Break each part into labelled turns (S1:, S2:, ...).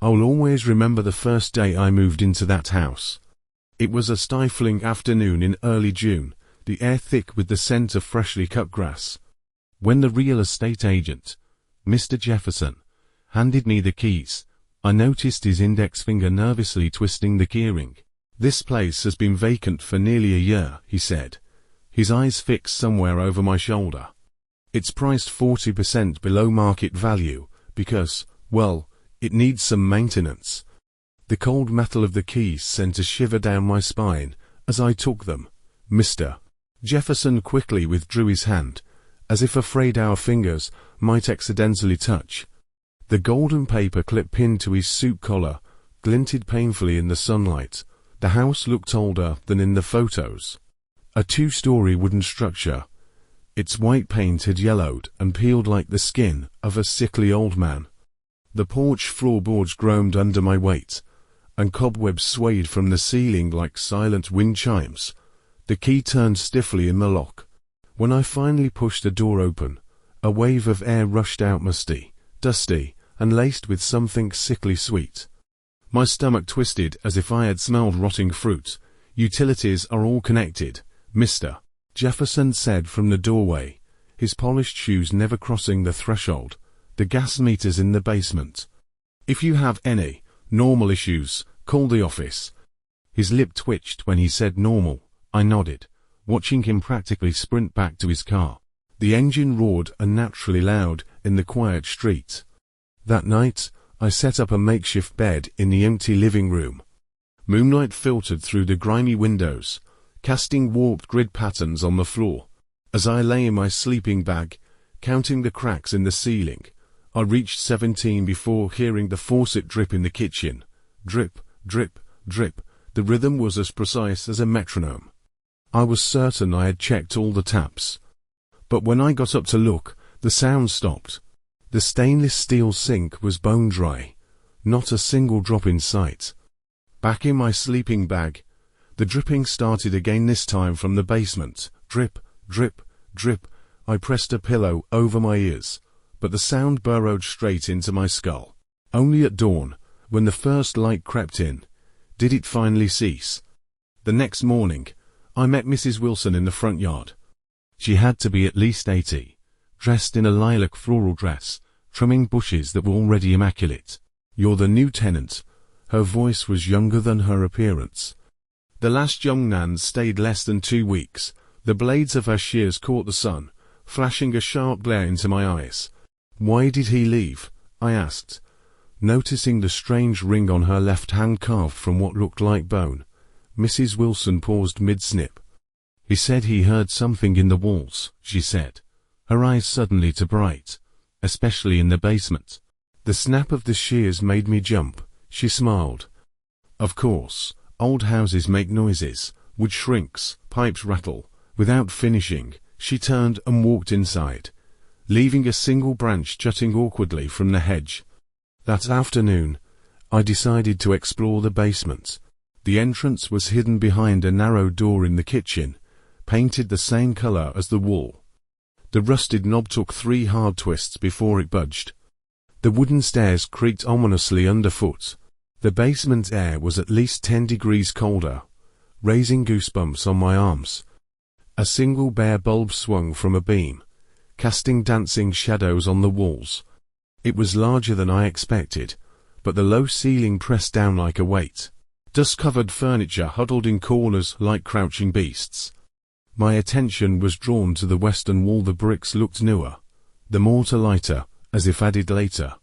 S1: I'll always remember the first day I moved into that house. It was a stifling afternoon in early June, the air thick with the scent of freshly cut grass. When the real estate agent, Mr. Jefferson, handed me the keys, I noticed his index finger nervously twisting the keyring. "This place has been vacant for nearly a year," he said, his eyes fixed somewhere over my shoulder. "It's priced 40% below market value because, well, it needs some maintenance." The cold metal of the keys sent a shiver down my spine as I took them. Mr. Jefferson quickly withdrew his hand, as if afraid our fingers might accidentally touch. The golden paper clip pinned to his suit collar glinted painfully in the sunlight. The house looked older than in the photos. A two-story wooden structure. Its white paint had yellowed and peeled like the skin of a sickly old man. The porch floorboards groaned under my weight, and cobwebs swayed from the ceiling like silent wind chimes. The key turned stiffly in the lock. When I finally pushed the door open, a wave of air rushed out, musty, dusty, and laced with something sickly sweet. My stomach twisted as if I had smelled rotting fruit. "Utilities are all connected, Mr. Jefferson said from the doorway, his polished shoes never crossing the threshold. "The gas meter's in the basement. If you have any normal issues, call the office." His lip twitched when he said normal. I nodded, watching him practically sprint back to his car. The engine roared unnaturally loud in the quiet street. That night, I set up a makeshift bed in the empty living room. Moonlight filtered through the grimy windows, casting warped grid patterns on the floor. As I lay in my sleeping bag, counting the cracks in the ceiling, I reached 17 before hearing the faucet drip in the kitchen. Drip, drip, drip. The rhythm was as precise as a metronome. I was certain I had checked all the taps. But when I got up to look, the sound stopped. The stainless steel sink was bone dry, not a single drop in sight. Back in my sleeping bag, the dripping started again, this time from the basement. Drip, drip, drip. I pressed a pillow over my ears, but the sound burrowed straight into my skull. Only at dawn, when the first light crept in, did it finally cease. The next morning, I met Mrs. Wilson in the front yard. She had to be at least 80, dressed in a lilac floral dress, trimming bushes that were already immaculate. "You're the new tenant." Her voice was younger than her appearance. The last young nan stayed less than 2 weeks. The blades of her shears caught the sun, flashing a sharp glare into my eyes. "Why did he leave?" I asked, noticing the strange ring on her left hand carved from what looked like bone. Mrs. Wilson paused mid-snip. "He said he heard something in the walls," she said, her eyes suddenly too bright, especially in the basement. The snap of the shears made me jump. She smiled. "Of course, old houses make noises. Wood shrinks, pipes rattle." Without finishing, she turned and walked inside, leaving a single branch jutting awkwardly from the hedge. That afternoon, I decided to explore the basement. The entrance was hidden behind a narrow door in the kitchen, painted the same color as the wall. The rusted knob took 3 hard twists before it budged. The wooden stairs creaked ominously underfoot. The basement air was at least 10 degrees colder, raising goosebumps on my arms. A single bare bulb swung from a beam, casting dancing shadows on the walls. It was larger than I expected, but the low ceiling pressed down like a weight. Dust-covered furniture huddled in corners like crouching beasts. My attention was drawn to the western wall. The bricks looked newer, the mortar lighter, as if added later.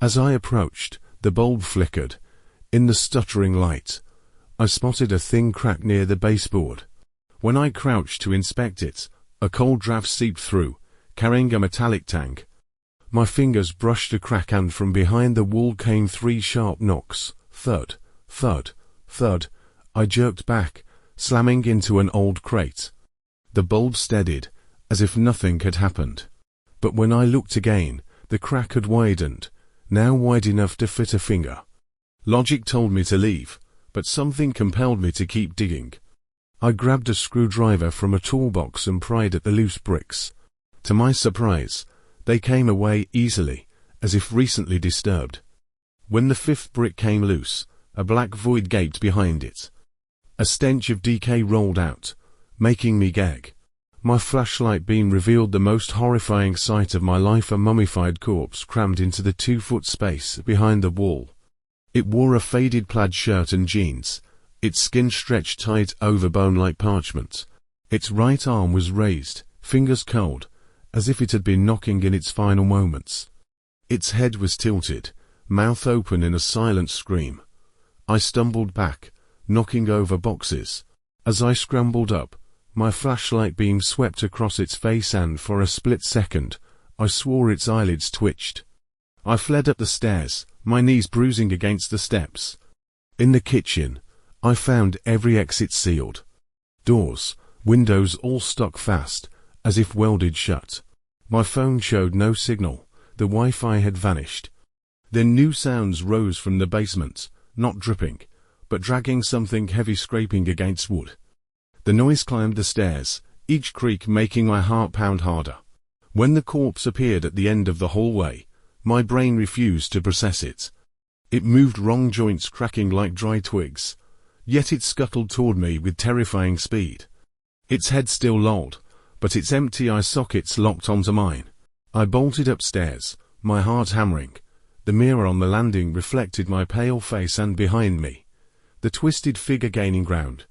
S1: As I approached, the bulb flickered. In the stuttering light, I spotted a thin crack near the baseboard. When I crouched to inspect it, a cold draft seeped through, carrying a metallic tang. My fingers brushed the crack, and from behind the wall came 3 sharp knocks. Thud, thud, thud. I jerked back, slamming into an old crate. The bulb steadied, as if nothing had happened. But when I looked again, the crack had widened, now wide enough to fit a finger. Logic told me to leave, but something compelled me to keep digging. I grabbed a screwdriver from a toolbox and pried at the loose bricks. To my surprise, they came away easily, as if recently disturbed. When the fifth brick came loose, a black void gaped behind it. A stench of decay rolled out, making me gag. My flashlight beam revealed the most horrifying sight of my life: a mummified corpse crammed into the 2-foot space behind the wall. It wore a faded plaid shirt and jeans, its skin stretched tight over bone like parchment. Its right arm was raised, fingers curled, as if it had been knocking in its final moments. Its head was tilted, mouth open in a silent scream. I stumbled back, knocking over boxes. As I scrambled up, my flashlight beam swept across its face, and for a split second, I swore its eyelids twitched. I fled up the stairs, my knees bruising against the steps. In the kitchen, I found every exit sealed. Doors, windows all stuck fast, as if welded shut. My phone showed no signal, the Wi-Fi had vanished. Then new sounds rose from the basement, not dripping, but dragging something heavy scraping against wood. The noise climbed the stairs, each creak making my heart pound harder. When the corpse appeared at the end of the hallway, my brain refused to process it. It moved, wrong joints cracking like dry twigs, yet it scuttled toward me with terrifying speed. Its head still lolled, but its empty eye sockets locked onto mine. I bolted upstairs, my heart hammering. The mirror on the landing reflected my pale face, and behind me, the twisted figure gaining ground.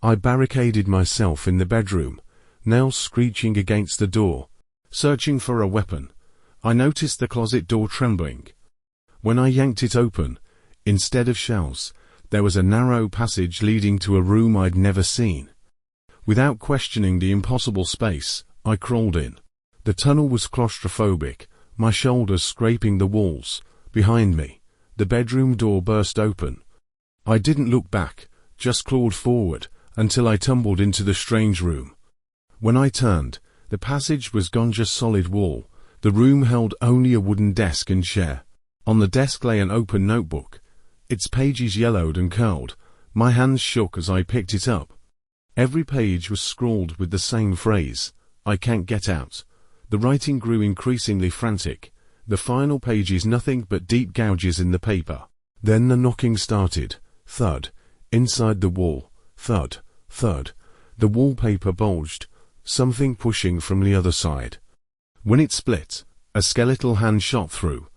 S1: I barricaded myself in the bedroom, nails screeching against the door, searching for a weapon. I noticed the closet door trembling. When I yanked it open, instead of shelves, there was a narrow passage leading to a room I'd never seen. Without questioning the impossible space, I crawled in. The tunnel was claustrophobic, my shoulders scraping the walls. Behind me, the bedroom door burst open. I didn't look back, just clawed forward, until I tumbled into the strange room. When I turned, the passage was gone, just solid wall. The room held only a wooden desk and chair. On the desk lay an open notebook. Its pages yellowed and curled. My hands shook as I picked it up. Every page was scrawled with the same phrase: "I can't get out." The writing grew increasingly frantic. The final pages nothing but deep gouges in the paper. Then the knocking started. Thud. Inside the wall. Thud. Thud. The wallpaper bulged, something pushing from the other side. When it split, a skeletal hand shot through.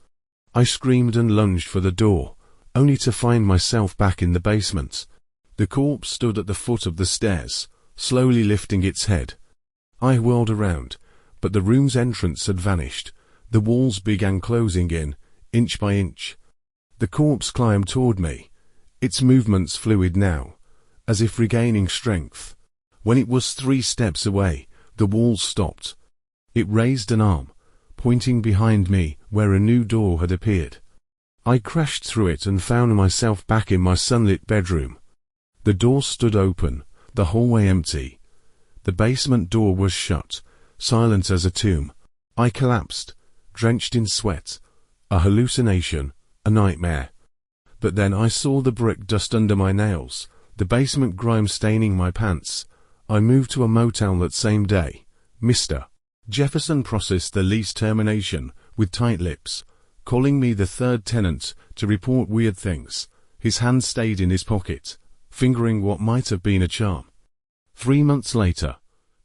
S1: I screamed and lunged for the door, only to find myself back in the basement. The corpse stood at the foot of the stairs, slowly lifting its head. I whirled around, but the room's entrance had vanished. The walls began closing in, inch by inch. The corpse climbed toward me, its movements fluid now, as if regaining strength. When it was 3 steps away, the walls stopped. It raised an arm, pointing behind me where a new door had appeared. I crashed through it and found myself back in my sunlit bedroom. The door stood open, the hallway empty. The basement door was shut, silent as a tomb. I collapsed, drenched in sweat. A hallucination, a nightmare. But then I saw the brick dust under my nails, the basement grime staining my pants. I moved to a motel that same day. Mr. Jefferson processed the lease termination with tight lips, calling me the third tenant to report weird things. His hand stayed in his pocket, fingering what might have been a charm. 3 months later,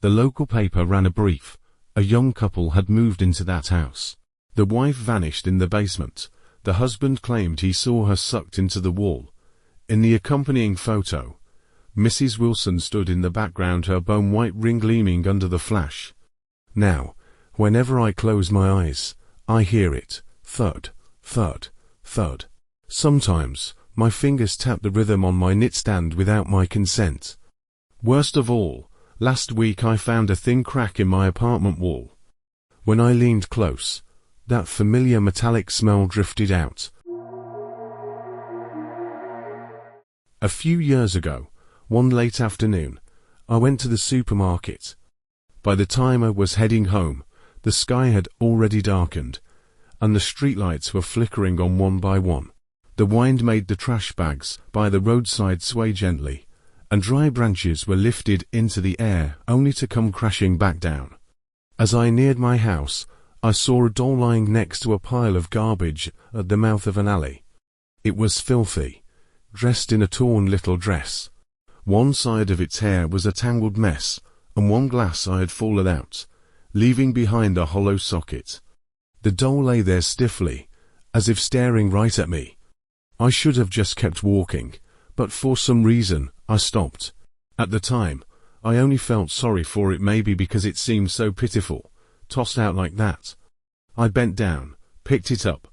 S1: the local paper ran a brief. A young couple had moved into that house. The wife vanished in the basement. The husband claimed he saw her sucked into the wall. In the accompanying photo, Mrs. Wilson stood in the background, her bone white ring gleaming under the flash. Now, whenever I close my eyes, I hear it. Thud, thud, thud. Sometimes, my fingers tap the rhythm on my nightstand without my consent. Worst of all, last week I found a thin crack in my apartment wall. When I leaned close, that familiar metallic smell drifted out. A few years ago, one late afternoon, I went to the supermarket. By the time I was heading home, the sky had already darkened, and the streetlights were flickering on one by one. The wind made the trash bags by the roadside sway gently, and dry branches were lifted into the air only to come crashing back down. As I neared my house, I saw a doll lying next to a pile of garbage at the mouth of an alley. It was filthy, dressed in a torn little dress. One side of its hair was a tangled mess, and one glass eye had fallen out, leaving behind a hollow socket. The doll lay there stiffly, as if staring right at me. I should have just kept walking, but for some reason, I stopped. At the time, I only felt sorry for it, maybe because it seemed so pitiful, tossed out like that. I bent down, picked it up,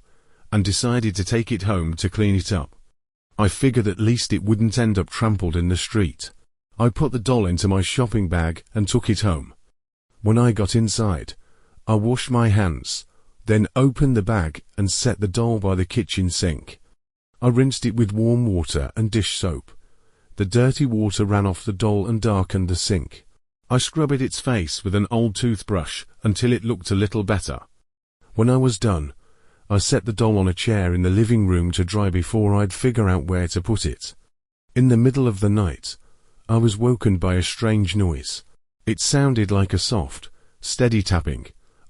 S1: and decided to take it home to clean it up. I figured at least it wouldn't end up trampled in the street. I put the doll into my shopping bag and took it home. When I got inside, I washed my hands, then opened the bag and set the doll by the kitchen sink. I rinsed it with warm water and dish soap. The dirty water ran off the doll and darkened the sink. I scrubbed its face with an old toothbrush until it looked a little better. When I was done, I set the doll on a chair in the living room to dry before I'd figure out where to put it. In the middle of the night, I was woken by a strange noise. It sounded like a soft, steady tapping.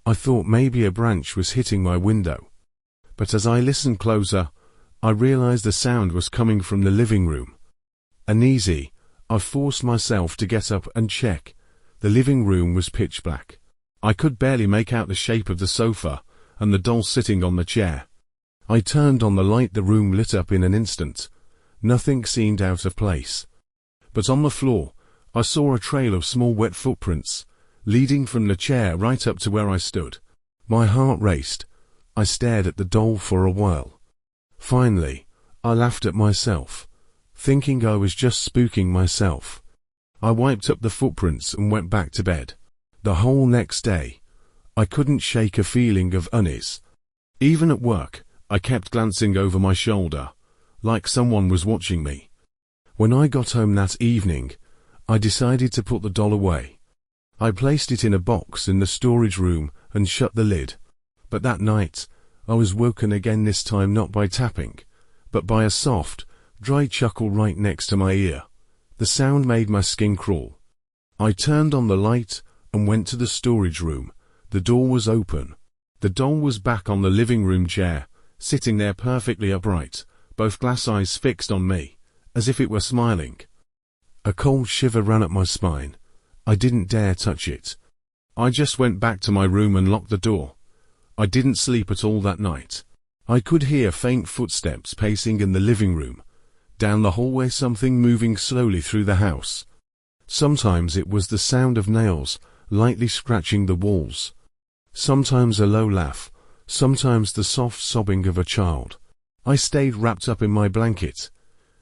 S1: I thought maybe a branch was hitting my window. But as I listened closer, I realized the sound was coming from the living room. Uneasy, I forced myself to get up and check. The living room was pitch black. I could barely make out the shape of the sofa and the doll sitting on the chair. I turned on the light. The room lit up in an instant. Nothing seemed out of place. But on the floor, I saw a trail of small wet footprints, leading from the chair right up to where I stood. My heart raced. I stared at the doll for a while. Finally, I laughed at myself, thinking I was just spooking myself. I wiped up the footprints and went back to bed. The whole next day, I couldn't shake a feeling of unease. Even at work, I kept glancing over my shoulder, like someone was watching me. When I got home that evening, I decided to put the doll away. I placed it in a box in the storage room and shut the lid. But that night, I was woken again, this time not by tapping, but by a soft, dry chuckle right next to my ear. The sound made my skin crawl. I turned on the light and went to the storage room. The door was open. The doll was back on the living room chair, sitting there perfectly upright, both glass eyes fixed on me, as if it were smiling. A cold shiver ran up my spine. I didn't dare touch it. I just went back to my room and locked the door. I didn't sleep at all that night. I could hear faint footsteps pacing in the living room. Down the hallway, something moving slowly through the house. Sometimes it was the sound of nails lightly scratching the walls. Sometimes a low laugh, sometimes the soft sobbing of a child. I stayed wrapped up in my blanket,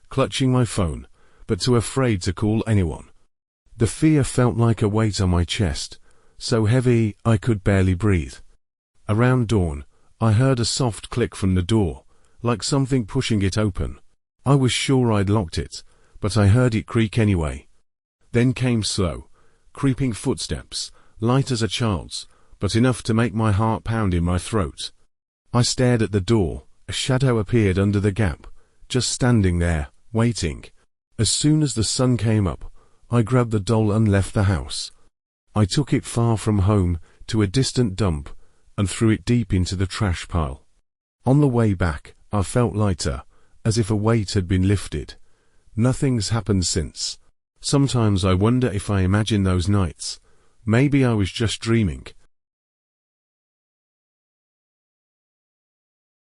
S1: clutching my phone, but too afraid to call anyone. The fear felt like a weight on my chest, so heavy I could barely breathe. Around dawn, I heard a soft click from the door, like something pushing it open. I was sure I'd locked it, but I heard it creak anyway. Then came slow, creeping footsteps, light as a child's, but enough to make my heart pound in my throat. I stared at the door. A shadow appeared under the gap, just standing there, waiting. As soon as the sun came up, I grabbed the doll and left the house. I took it far from home, to a distant dump, and threw it deep into the trash pile. On the way back, I felt lighter, as if a weight had been lifted. Nothing's happened since. Sometimes I wonder if I imagine those nights. Maybe I was just dreaming.